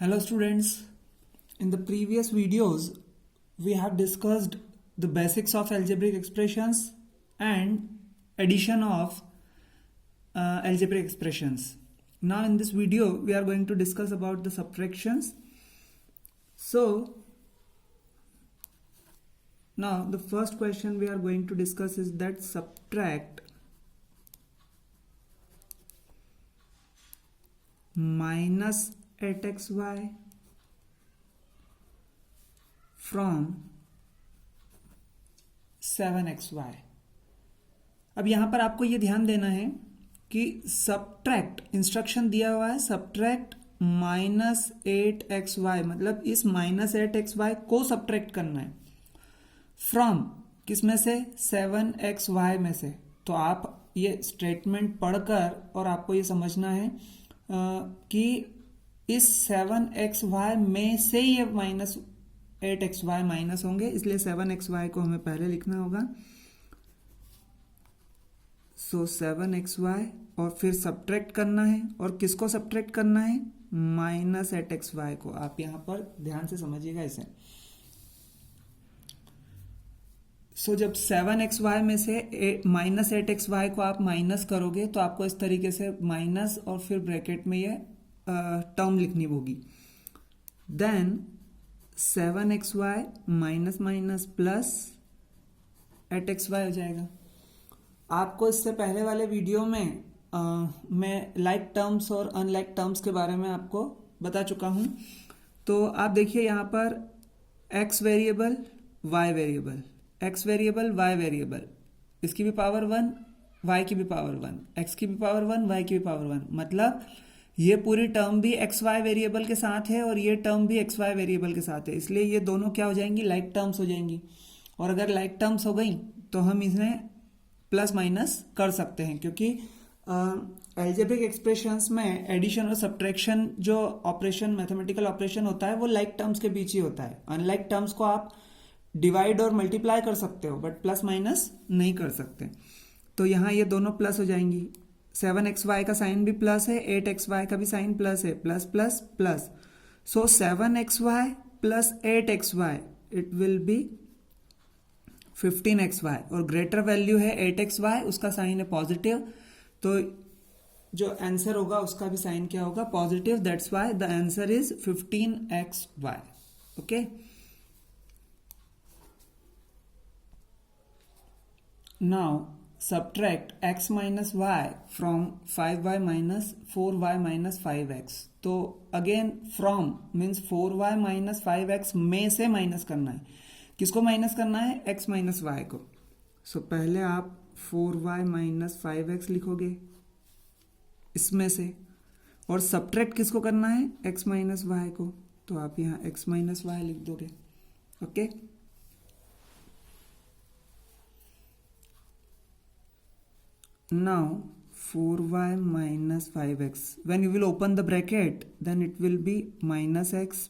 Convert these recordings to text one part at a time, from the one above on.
Hello students, in the previous videos we have discussed the basics of algebraic expressions and addition of algebraic expressions. Now in this video we are going to discuss about the subtractions. So now the first question we are going to discuss is that subtract minus 8xy from 7xy. अब यहां पर आपको ये ध्यान देना है कि subtract instruction दिया हुआ है सब्ट्रैक्ट -8xy, मतलब इस -8xy को सब्ट्रैक्ट करना है फ्रॉम किस में से 7xy में से। तो आप ये स्टेटमेंट पढ़कर और आपको ये समझना है कि इस 7xy में से ये -8xy माइनस होंगे, इसलिए 7xy को हमें पहले लिखना होगा। सो 7xy और फिर सब्ट्रैक्ट करना है, और किसको सब्ट्रैक्ट करना है? -8xy को। आप यहां पर ध्यान से समझिएगा इसे। सो जब 7xy में से -8xy को आप माइनस करोगे तो आपको इस तरीके से माइनस और फिर ब्रैकेट में ये टर्म लिखनी होगी। Then 7xy minus minus plus 8xy हो जाएगा। आपको इससे पहले वाले वीडियो में मैं लाइक टर्म्स और अनलाइक टर्म्स के बारे में आपको बता चुका हूं। तो आप देखिए यहाँ पर x variable y variable, x variable y variable, इसकी भी पावर 1, y की भी पावर 1, x की भी पावर 1, y की भी पावर 1, मतलब ये पूरी टर्म भी एक्स वाई वेरिएबल के साथ है और ये टर्म भी एक्स वाई वेरिएबल के साथ है, इसलिए ये दोनों क्या हो जाएंगी? लाइक टर्म्स हो जाएंगी। और अगर लाइक टर्म्स हो गई तो हम इन्हें प्लस माइनस कर सकते हैं, क्योंकि अलजेब्रिक एक्सप्रेशंस में एडिशन और सब्ट्रैक्शन जो ऑपरेशन मैथमेटिकल ऑपरेशन होता है वो लाइक टर्म्स के बीच ही होता है। अनलाइक टर्म्स को आप डिवाइड और मल्टीप्लाई कर सकते हो बट प्लस माइनस नहीं कर सकते। तो यहाँ ये दोनों प्लस हो जाएंगी। 7xy का साइन भी प्लस है, 8xy का भी साइन प्लस है, plus plus plus. So 7xy plus 8xy it will B 15xy, और ग्रेटर वैल्यू है 8xy, उसका साइन है पॉजिटिव, तो जो आंसर होगा उसका भी साइन क्या होगा? Positive. That's why the answer is 15xy। Okay, now subtract x minus y from 5y minus 4y minus 5x। तो again from means 4y minus 5x में से माइनस करना है। किसको माइनस करना है? x minus y को। सो पहले आप 4y minus 5x लिखोगे इसमें से, और सब्ट्रैक्ट किसको करना है? x minus y को। तो आप यहाँ x minus y लिख दोगे। Okay, now 4y minus 5x, when you will open the bracket then it will be minus x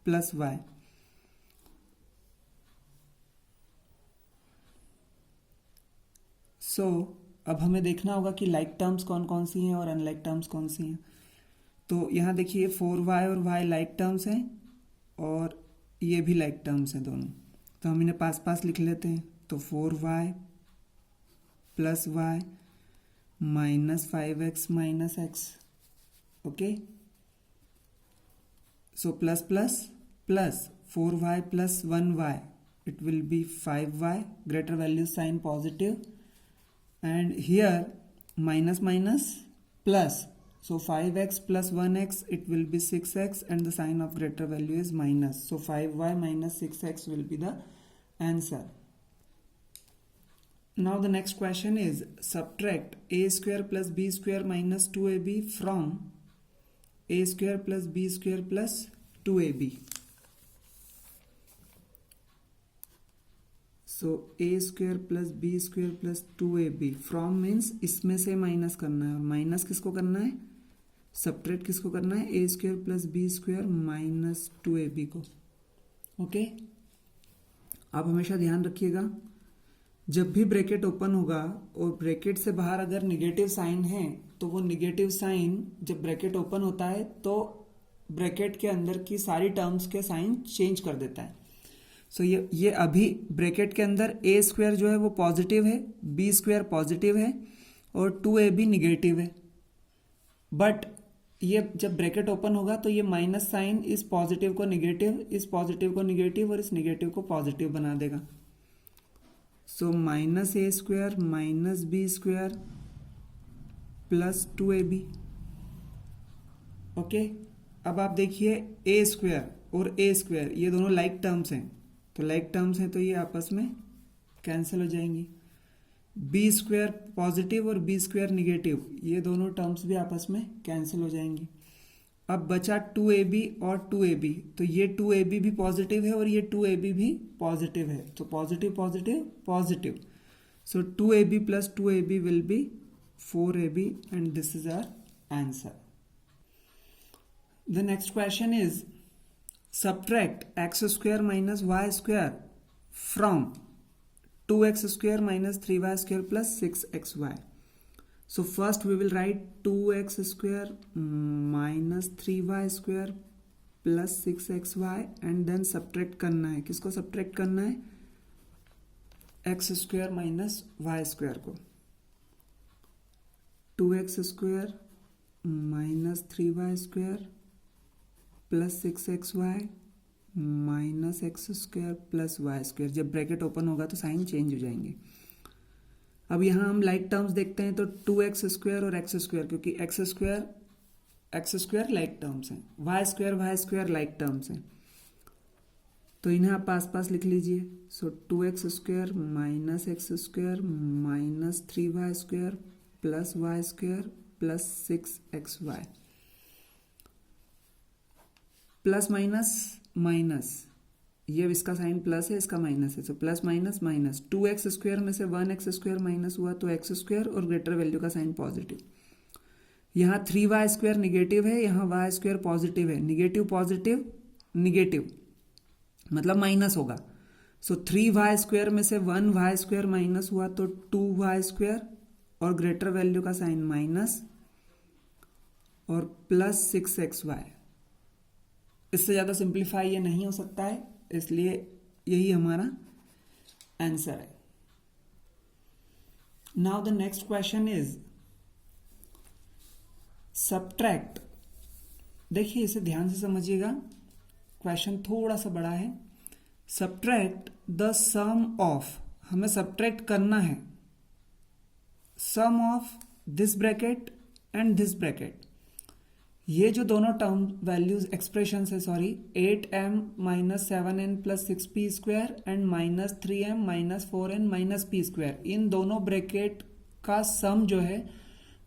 plus y। so अब हमें देखना होगा कि लाइक टर्म्स कौन कौन सी हैं और अनलाइक टर्म्स कौन सी हैं। तो यहाँ देखिए 4y और y लाइक टर्म्स हैं और ये भी लाइक टर्म्स हैं दोनों, तो हम इन्हें पास पास लिख लेते हैं। तो 4y plus y minus 5x minus x। Okay, so plus plus plus 4y plus 1y it will be 5y, greater value sign positive, and here minus minus plus, so 5x plus 1x it will be 6x, and the sign of greater value is minus, so 5y minus 6x will be the answer. Now the next question is subtract a square plus b square minus 2ab from a square plus b square plus 2ab. So a square plus b square plus 2ab from means इसमें से minus करना है, और minus किसको करना है? Subtract किसको करना है? a square plus b square minus 2ab को। ओके, आप हमेशा ध्यान रखिएगा जब भी ब्रैकेट ओपन होगा और ब्रैकेट से बाहर अगर निगेटिव साइन है तो वो निगेटिव साइन जब ब्रैकेट ओपन होता है तो ब्रैकेट के अंदर की सारी टर्म्स के साइन चेंज कर देता है। सो ये अभी ब्रैकेट के अंदर ए स्क्वायर जो है वो पॉजिटिव है, बी स्क्वायर पॉजिटिव है और 2ab निगेटिव है। बट ये जब ब्रैकेट ओपन होगा तो ये माइनस साइन इस पॉजिटिव को निगेटिव, इस पॉजिटिव को निगेटिव और इस निगेटिव को पॉजिटिव बना देगा। So minus a square minus b square plus 2ab। Okay, अब आप देखिए ए स्क्वायर और ए स्क्वायर ये दोनों लाइक टर्म्स हैं, तो लाइक टर्म्स हैं तो ये आपस में कैंसिल हो जाएंगी। बी स्क्वायर पॉजिटिव और बी स्क्वायर निगेटिव ये दोनों टर्म्स भी आपस में कैंसिल हो जाएंगी। अब बचा 2ab और 2ab, तो ये 2ab भी पॉजिटिव है और ये 2ab भी पॉजिटिव है, तो positive positive positive. So 2ab plus 2ab will be 4ab and this is our answer. The next question is subtract x square minus y square from 2x square minus 3y square plus 6xy. So first we will write 2x square minus 3y square plus 6xy and then subtract करना है। किसको subtract करना है? x square minus y square को। 2x square minus 3y square plus 6xy minus x square plus y square. जब bracket open होगा तो sign change हो जाएंगे। अब यहाँ हम लाइक टर्म्स देखते हैं तो 2x स्क्वायर और एक्स स्क्वायर, क्योंकि एक्स स्क्वायर लाइक टर्म्स हैं, वाई स्क्वायर लाइक टर्म्स हैं, तो इन्हें आप पास पास लिख लीजिए। So 2x square minus x square minus 3y square plus y square plus 6xy। Plus minus minus, ये इसका साइन प्लस है, इसका माइनस है, so plus minus minus. 2x square में से 1x स्क्वायर माइनस हुआ तो एक्स स्क्वायर और ग्रेटर वैल्यू का साइन पॉजिटिव। यहाँ 3y स्क्वायर निगेटिव है, यहाँ y स्क्वायर पॉजिटिव है, निगेटिव पॉजिटिव निगेटिव मतलब माइनस होगा। सो 3y स्क्वायर में से 1y स्क्वायर माइनस हुआ तो 2y स्क्वायर और ग्रेटर वैल्यू का साइन माइनस और प्लस 6xy। इससे ज़्यादा सिंप्लीफाई ये नहीं हो सकता है, इसलिए यही हमारा आंसर है। Now the next question is subtract. देखिए इसे ध्यान से समझिएगा, क्वेश्चन थोड़ा सा बड़ा है। सब्ट्रैक्ट द सम ऑफ, हमें सब्ट्रैक्ट करना है sum of this bracket and this bracket. ये जो दोनों टर्म वैल्यूज एक्सप्रेशन है, sorry, 8m minus 7n plus 6p square and minus 3m minus 4n minus p square, इन दोनों ब्रैकेट का सम जो है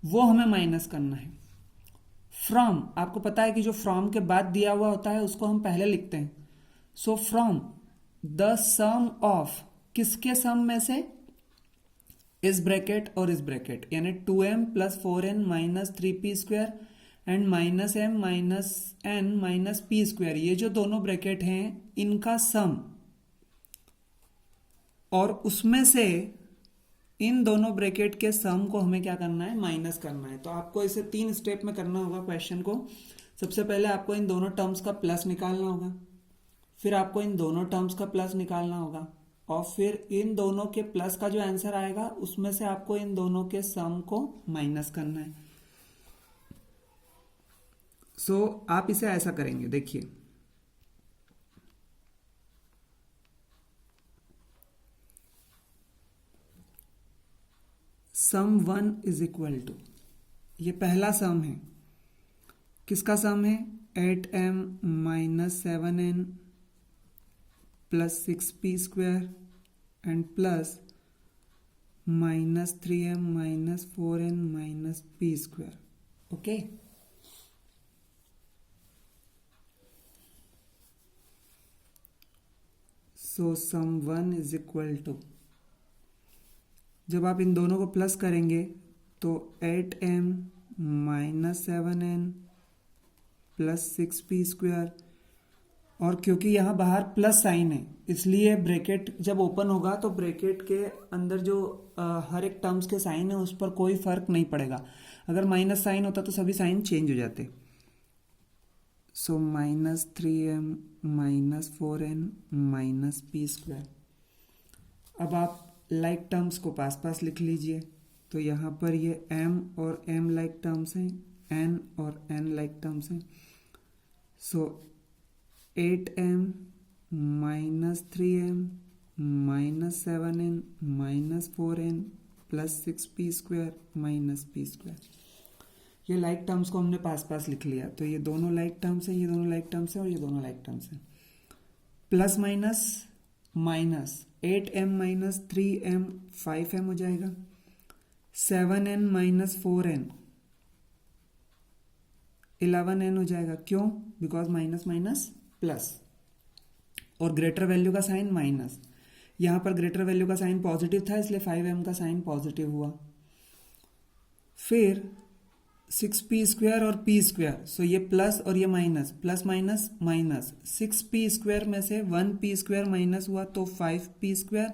वो हमें माइनस करना है। फ्रॉम, आपको पता है कि जो फ्रॉम के बाद दिया हुआ होता है उसको हम पहले लिखते हैं। So from the sum of, किसके सम में से? इस ब्रैकेट और इस ब्रैकेट, यानी 2m plus 4n minus 3p square and minus m minus n minus p square, ये जो दोनों ब्रैकेट हैं इनका सम, और उसमें से इन दोनों ब्रैकेट के सम को हमें क्या करना है? माइनस करना है। तो आपको इसे 3 स्टेप में करना होगा क्वेश्चन को। सबसे पहले आपको इन दोनों टर्म्स का प्लस निकालना होगा, फिर आपको इन दोनों टर्म्स का प्लस निकालना होगा, और फिर इन दोनों के प्लस का जो आंसर आएगा उसमें से आपको इन दोनों के सम को माइनस करना है। सो आप इसे ऐसा करेंगे, देखिए सम 1 इज इक्वल टू, ये पहला सम है, किसका सम है? 8m minus 7n plus 6p square and plus minus 3m minus 4n minus p square. Okay, so sum 1 is equal to, जब आप इन दोनों को प्लस करेंगे तो 8m minus 7n plus 6p square, और क्योंकि यहाँ बाहर प्लस साइन है इसलिए ब्रैकेट जब ओपन होगा तो ब्रैकेट के अंदर जो हर एक टर्म्स के साइन है उस पर कोई फर्क नहीं पड़ेगा। अगर माइनस साइन होता तो सभी साइन चेंज हो जाते। So minus 3m minus 4n minus P square. अब आप लाइक टर्म्स को पास पास लिख लीजिए। तो यहाँ पर ये m और m लाइक टर्म्स हैं, n और n लाइक टर्म्स हैं। सो 8m minus 3m minus 7n minus 4n plus 6p square minus p square. ये लाइक टर्म्स को हमने पास पास लिख लिया। तो ये दोनों लाइक टर्म्स हैं, ये दोनों लाइक टर्म्स हैं और ये दोनों लाइक टर्म्स हैं। Plus minus minus 8m minus 3m 5m हो जाएगा। 7n माइनस 4n 11n हो जाएगा। क्यों? बिकॉज माइनस माइनस प्लस और ग्रेटर वैल्यू का साइन माइनस। यहाँ पर ग्रेटर वैल्यू का साइन पॉजिटिव था इसलिए 5m का साइन पॉजिटिव हुआ। फिर 6p स्क्वायर और p स्क्वायर, सो ये प्लस और ये minus, plus minus minus. 6p square में से 1p स्क्वायर माइनस हुआ तो 5p स्क्वायर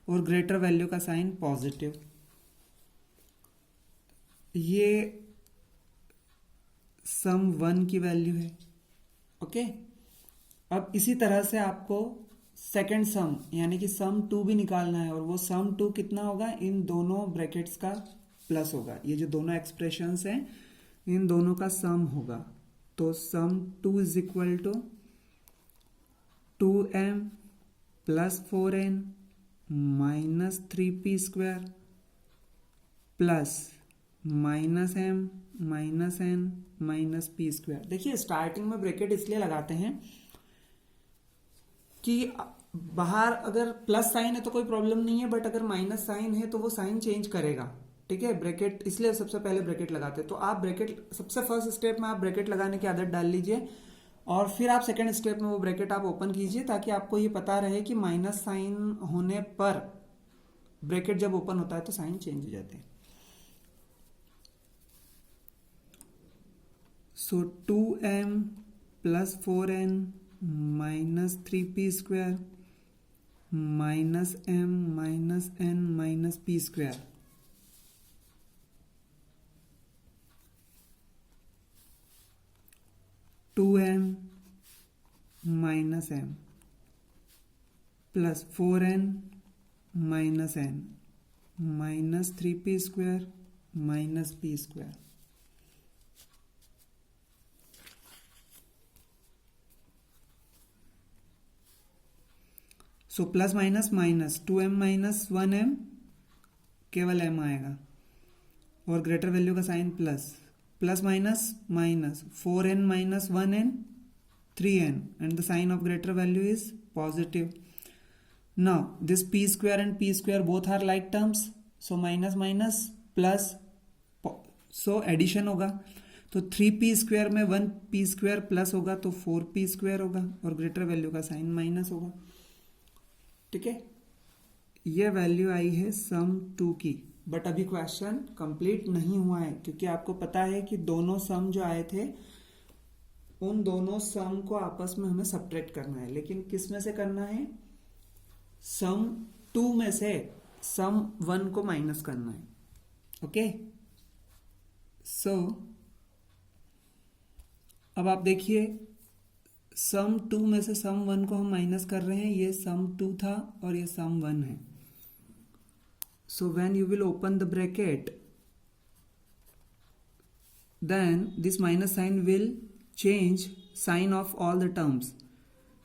और ग्रेटर वैल्यू का साइन पॉजिटिव। ये सम 1 की वैल्यू है। ओके, अब इसी तरह से आपको सेकंड सम यानी कि सम 2 भी निकालना है और वो सम 2 कितना होगा? इन दोनों ब्रैकेट्स का प्लस होगा। ये जो दोनों एक्सप्रेशंस हैं इन दोनों का सम होगा। तो sum 2 is equal to 2m plus 4n minus 3p square plus minus m minus n minus p square. देखिए स्टार्टिंग में ब्रैकेट इसलिए लगाते हैं कि बाहर अगर प्लस साइन है तो कोई प्रॉब्लम नहीं है, बट अगर माइनस साइन है तो वो साइन चेंज करेगा। ठीक है, ब्रैकेट इसलिए सबसे पहले ब्रैकेट लगाते हैं। तो आप ब्रैकेट सबसे फर्स्ट स्टेप में आप ब्रैकेट लगाने की आदत डाल लीजिए और फिर आप सेकंड स्टेप में वो ब्रैकेट आप ओपन कीजिए ताकि आपको ये पता रहे कि माइनस साइन होने पर ब्रैकेट जब ओपन होता है तो साइन चेंज हो जाते हैं। So 2m plus 4n minus 3p square minus m minus n minus p square. Two m minus m plus 4n minus n minus 3p square minus p square. So plus minus minus 2m minus 1m केवल m आएगा और greater value का sign plus, plus minus minus 4n minus 1n 3n and the sign of greater value is positive. Now this p square and p square both are like terms, so minus minus plus, so addition होगा तो 3p square में 1p square plus होगा तो 4p square होगा और greater value का sign minus होगा। ठीक है, ये वैल्यू आई है सम 2 की। बट अभी क्वेश्चन कंप्लीट नहीं हुआ है क्योंकि आपको पता है कि दोनों सम जो आए थे उन दोनों सम को आपस में हमें सब्ट्रैक्ट करना है, लेकिन किस में से करना है? सम 2 में से सम 1 को माइनस करना है। ओके, सो अब आप देखिए सम 2 में से सम 1 को हम माइनस कर रहे हैं। ये सम 2 था और ये सम 1 है। So when you will open the bracket, then this minus sign will change sign of all the terms.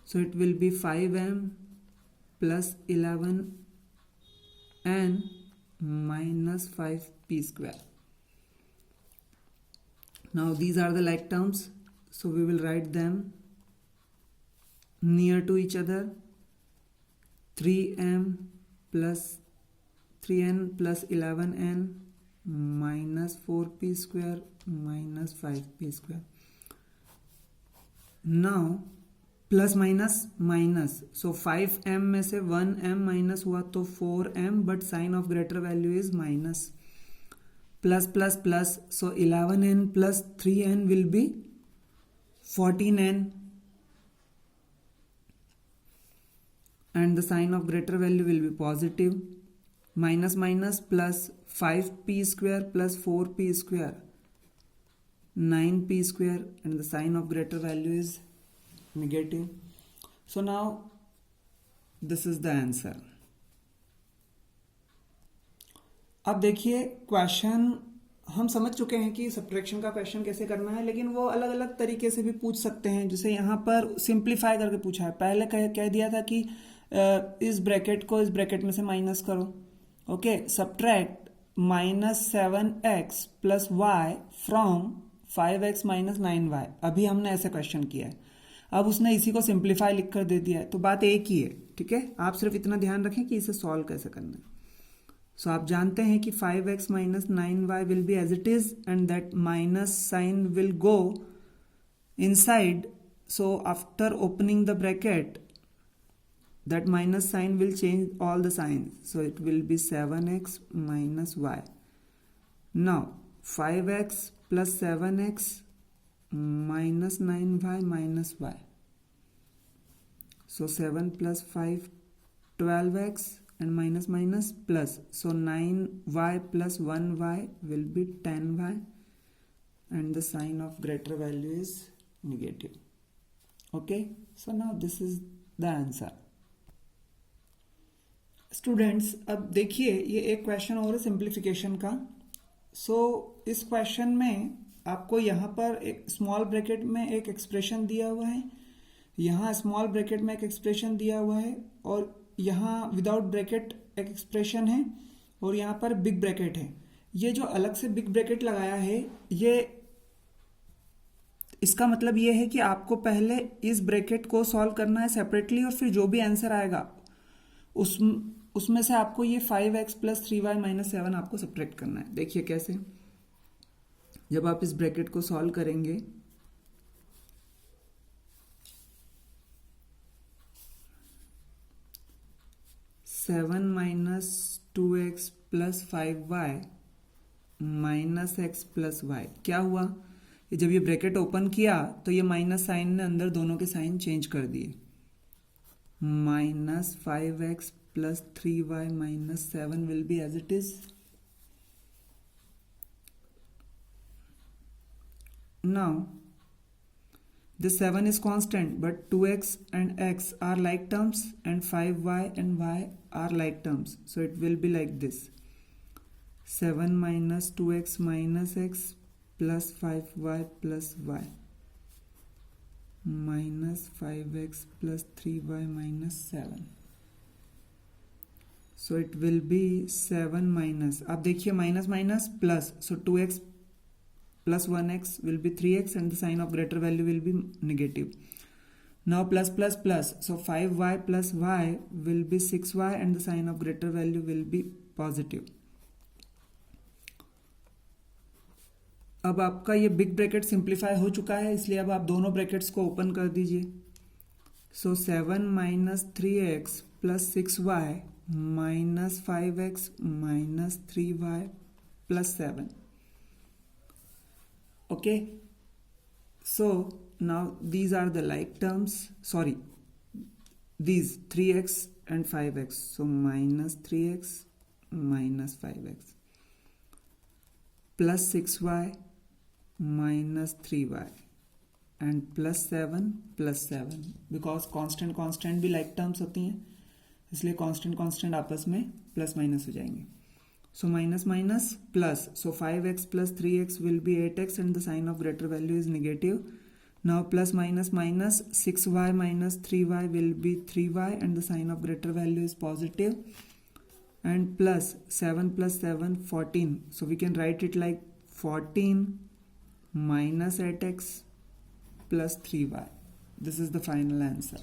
So it will be 5m plus 11n minus 5p square. Now these are the like terms. So we will write them near to each other. 3m plus 3n plus 11n minus 4p square minus 5p square. Now plus minus minus, so 5m में से 1m minus हुआ तो 4m, but sign of greater value is minus. Plus plus plus, so 11n plus 3n will be 14n and the sign of greater value will be positive. Minus minus plus 5p square plus 4p square 9p square, and the sign of greater value is negative. So now this is the answer. अब देखिए question हम समझ चुके हैं कि subtraction का question कैसे करना है, लेकिन वो अलग अलग तरीके से भी पूछ सकते हैं। जैसे यहाँ पर सिंप्लीफाई करके पूछा है। पहले कह दिया था कि इस ब्रैकेट को इस ब्रैकेट में से माइनस करो। Okay, subtract -7x plus y from 5x minus 9y। अभी हमने ऐसे क्वेश्चन किया है। अब उसने इसी को सिंप्लीफाई लिख कर दे दिया है, तो बात एक ही है। ठीक है, आप सिर्फ इतना ध्यान रखें कि इसे सॉल्व कैसे करना है। सो आप जानते हैं कि 5x minus 9y will be as it is, and that minus sign will go inside. So after opening the bracket, that minus sign will change all the signs, so it will be 7x minus y. Now 5x plus 7x minus 9y minus y. So 7 plus 5 12x, and minus minus plus, so 9y plus 1y will be 10y, and the sign of greater value is negative. Okay, so now this is the answer. Students, अब देखिए ये एक question और है simplification का। सो इस question में आपको यहाँ पर एक स्मॉल ब्रैकेट में एक एक्सप्रेशन दिया हुआ है, यहाँ स्मॉल ब्रैकेट में एक एक्सप्रेशन दिया हुआ है, और यहाँ विदाउट ब्रैकेट एक एक्सप्रेशन है, और यहाँ पर बिग ब्रैकेट है। ये जो अलग से बिग ब्रैकेट लगाया है, ये इसका मतलब ये है कि आपको पहले इस ब्रैकेट को सॉल्व करना है सेपरेटली, और फिर जो भी आंसर आएगा उसमें से आपको ये 5x प्लस 3y माइनस 7 आपको सब्ट्रैक्ट करना है। देखिए कैसे, जब आप इस ब्रैकेट को सॉल्व करेंगे, seven minus 2x plus 5y minus x plus y, क्या हुआ? जब ये ब्रैकेट ओपन किया तो ये माइनस साइन ने अंदर दोनों के साइन चेंज कर दिए। minus 5x plus 3y minus 7 will be as it is. Now this 7 is constant, but 2x and x are like terms, and 5y and y are like terms, so it will be like this: 7 minus 2x minus x plus 5y plus y minus 5x plus 3y minus 7. So it will be 7 minus, आप देखिए minus minus plus, so 2x plus 1x will be 3x, and the sign of greater value will be negative. Now plus plus plus, so 5y plus y will be 6y, and the sign of greater value will be positive. अब आपका ये big bracket simplify हो चुका है, इसलिए अब आप दोनों ब्रैकेट्स को ओपन कर दीजिए। सो 7 minus 3x plus 6y minus 5x minus 3y plus 7. Okay, so now these are the like terms, sorry, these 3x and 5x, so minus 3x minus 5x plus 6y minus 3y and plus 7, because constant constant भी like terms होती हैं, इसलिए constant constant आपस में plus minus हो जाएंगे. So minus minus plus, so 5x plus 3x will be 8x, and the sign of greater value is negative. Now plus minus minus, 6y minus 3y will be 3y, and the sign of greater value is positive. And plus 7 plus 7, 14. So we can write it like 14 minus 8x plus 3y. This is the final answer.